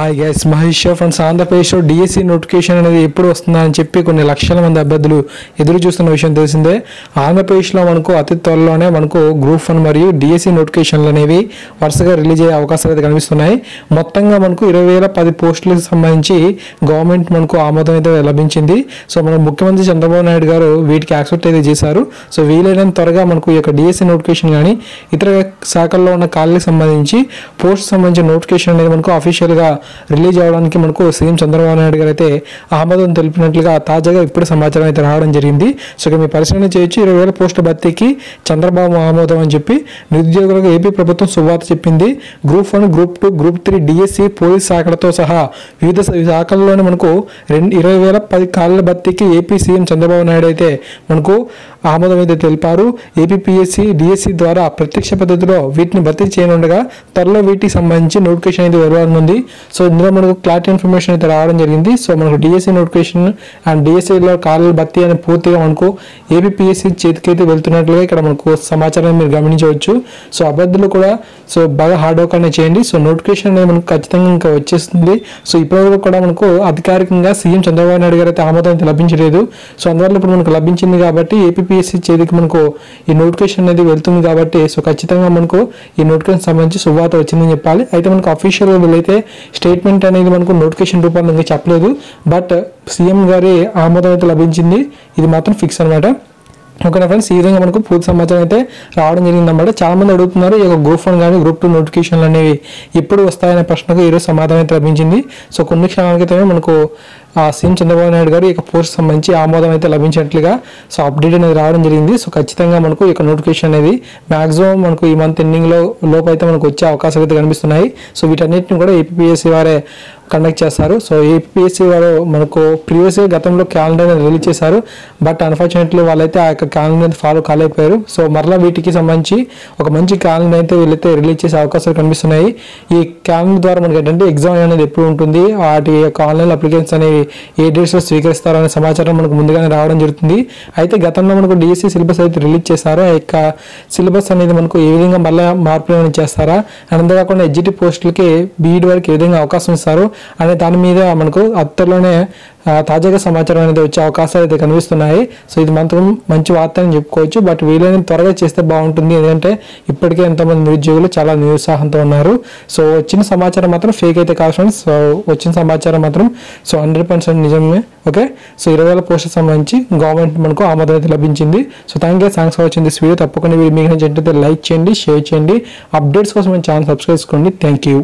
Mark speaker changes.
Speaker 1: Hi guys, Mahesh friends. ఆంధ్రప్రదేశ్లో DSC notification అనేది ఎప్పుడు వస్తుందా అని చెప్పి కొన్ని లక్షల మంది అభ్యర్థులు ఎదురు చూస్తున్న విషయం తెలిసిందే. ఆంధ్రప్రదేశ్లో మనకు అతి త్వరలోనే మనకు గ్రూప్ 1 మరియు డిఎస్సి నోటిఫికేషన్లు అనేవి వరుసగా రిలీజ్ అయ్యే అవకాశాలు అయితే కనిపిస్తున్నాయి. మొత్తంగా మనకు 20,010 పోస్టులకు సంబంధించి గవర్నమెంట్ మనకు ఆమోదం అయితే లభించింది. సో మన ముఖ్యమంత్రి చంద్రబాబు నాయుడు గారు వీటికి యాక్సెప్ట్ అయితే చేశారు. సో వీలైనంత త్వరగా మనకు ఈ యొక్క డిఎస్సి నోటిఫికేషన్ కానీ ఇతర శాఖల్లో ఉన్న ఖాళీలకు సంబంధించి పోస్ట్ సంబంధించిన నోటిఫికేషన్ అనేది మనకు అఫీషియల్గా రిలీజ్ అవడానికి మనకు సీఎం చంద్రబాబు నాయుడు గారు అయితే ఆమోదం తెలిపినట్లుగా తాజాగా ఇప్పుడు సమాచారం అయితే రావడం జరిగింది. సో ఇక మీ పరిశీలన చేయొచ్చు. 20,000 పోస్టుల భర్తీకి చంద్రబాబు ఆమోదం అని చెప్పి నిరుద్యోగులకు ఏపీ ప్రభుత్వం శుభవార్త చెప్పింది. Group 1, group 2, group 3 DSC police శాఖలతో సహా వివిధ శాఖల్లోనే మనకు 20,010 ఖాళీల భర్తీకి ఏపీ సీఎం చంద్రబాబు నాయుడు అయితే మనకు ఆమోదం అయితే తెలిపారు. ఏపీపీఎస్సీ డిఎస్సి ద్వారా ప్రత్యక్ష పద్ధతిలో వీటిని భర్తీ చేయనుండగా త్వరలో వీటికి సంబంధించి నోటిఫికేషన్ అయితే వెలువడనుంది. సో ఇందులో మనకు క్లారిటీ ఇన్ఫర్మేషన్ అయితే రావడం జరిగింది. సో మనకు డిఎస్సి నోటిఫికేషన్ అండ్ డిఎస్సిలో ఖాళీల భర్తీ అని పూర్తిగా మనకు ఏపీపీఎస్సీ చేతికైతే వెళ్తున్నట్లుగా ఇక్కడ మనకు సమాచారం మీరు గమనించవచ్చు. సో అభ్యర్థులు కూడా సో బాగా హార్డ్ వర్క్ అనేది చేయండి. సో నోటిఫికేషన్ అనేది మనకు ఖచ్చితంగా ఇంకా వచ్చేస్తుంది. సో ఇప్పటివరకు కూడా మనకు అధికారికంగా సీఎం చంద్రబాబు నాయుడు గారు అయితే ఆమోదం అయితే లభించలేదు. సో అందువల్ల ఇప్పుడు మనకు లభించింది కాబట్టి ఏపీపీఎస్సీ చేతికి మనకు ఈ నోటిఫికేషన్ అనేది వెళ్తుంది కాబట్టి సో ఖచ్చితంగా మనకు ఈ నోటిఫికేషన్ సంబంధించి శుభవార్త వచ్చిందని చెప్పాలి. అయితే మనకు అఫీషియల్గా వీళ్ళైతే స్టేట్మెంట్ అనేది మనకు నోటిఫికేషన్ రూపంలో ఇంకా చెప్పలేదు. బట్ సీఎం గారి ఆమోదం అయితే లభించింది. ఇది మాత్రం ఫిక్స్ అనమాట. ఓకేనా ఫ్రెండ్స్, ఈ విధంగా మనకు పూర్తి సమాచారం అయితే రావడం జరిగిందన్నమాట. చాలా మంది అడుగుతున్నారు ఈ యొక్క గ్రూప్ 1 కానీ గ్రూప్ 2 నోటిఫికేషన్లు అనేవి ఎప్పుడు వస్తాయనే ప్రశ్నకు ఈరోజు సమాధానం అయితే లభించింది. సో కొన్ని క్షణాల క్రితమే మనకు సీఎం చంద్రబాబు నాయుడు గారు ఈ పోస్ట్ సంబంధించి ఆమోదం అయితే లభించినట్లుగా సో అప్డేట్ అనేది రావడం జరిగింది. సో ఖచ్చితంగా మనకు ఈ నోటిఫికేషన్ అనేది మాక్సిమం మనకు ఈ మంత్ ఎండింగ్లో లోపు అయితే మనకు వచ్చే అవకాశాలు అయితే కనిపిస్తున్నాయి. సో వీటన్నిటిని కూడా ఏపీపీఎస్సీ వారే కండక్ట్ చేస్తారు. సో ఏపీఎస్సీ వారు మనకు ప్రీవియస్గా గతంలో క్యాలెండర్ అనేది రిలీజ్ చేశారు. బట్ అన్ఫార్చునేట్లీ వాళ్ళైతే ఆ యొక్క క్యాలెండర్ అయితే ఫాలో కాలేకపోయారు. సో మరలా వీటికి సంబంధించి ఒక మంచి క్యాలెండర్ అయితే వీళ్ళైతే రిలీజ్ చేసే అవకాశాలు కనిపిస్తున్నాయి. ఈ క్యాలెండర్ ద్వారా మనకి ఏంటంటే ఎగ్జామ్ అనేది ఎప్పుడు ఉంటుంది, వాటి యొక్క ఆన్లైన్ అప్లికేషన్స్ అనేవి ఏ డేట్స్లో స్వీకరిస్తారు అనే సమాచారం మనకు ముందుగానే రావడం జరుగుతుంది. అయితే గతంలో మనకు డిఎస్సి సిలబస్ అయితే రిలీజ్ చేశారు. ఆ యొక్క సిలబస్ అనేది మనకు ఏ విధంగా మళ్ళీ మార్పులు చేస్తారా, అంతేకాకుండా ఎడ్జిటి పోస్టులకి బీఈడి వరకు ఏ విధంగా అవకాశం ఇస్తారు అనే దాని మీద మనకు అత్తలోనే తాజాగా సమాచారం అనేది వచ్చే అవకాశాలు అయితే కనిపిస్తున్నాయి. సో ఇది మాత్రం మంచి వార్త అని చెప్పుకోవచ్చు. బట్ వీలైన త్వరగా చేస్తే బాగుంటుంది. ఎందుకంటే ఇప్పటికే ఎంతోమంది నిరుద్యోగులు చాలా నిరుత్సాహంతో ఉన్నారు. సో వచ్చిన సమాచారం మాత్రం ఫేక్ అయితే కాదు ఫ్రెండ్స్. సో వచ్చిన సమాచారం మాత్రం సో 100% నిజమే. ఓకే, సో 20,000 పోస్టులకు సంబంధించి గవర్నమెంట్ మనకు ఆమోదం అయితే లభించింది. So thanks for watching this video. తప్పకుండా మీకు నచ్చినట్లయితే లైక్ చేయండి, షేర్ చేయండి. అప్డేట్స్ కోసం మన ఛానల్ సబ్స్క్రైబ్ చేసుకోండి. Thank you.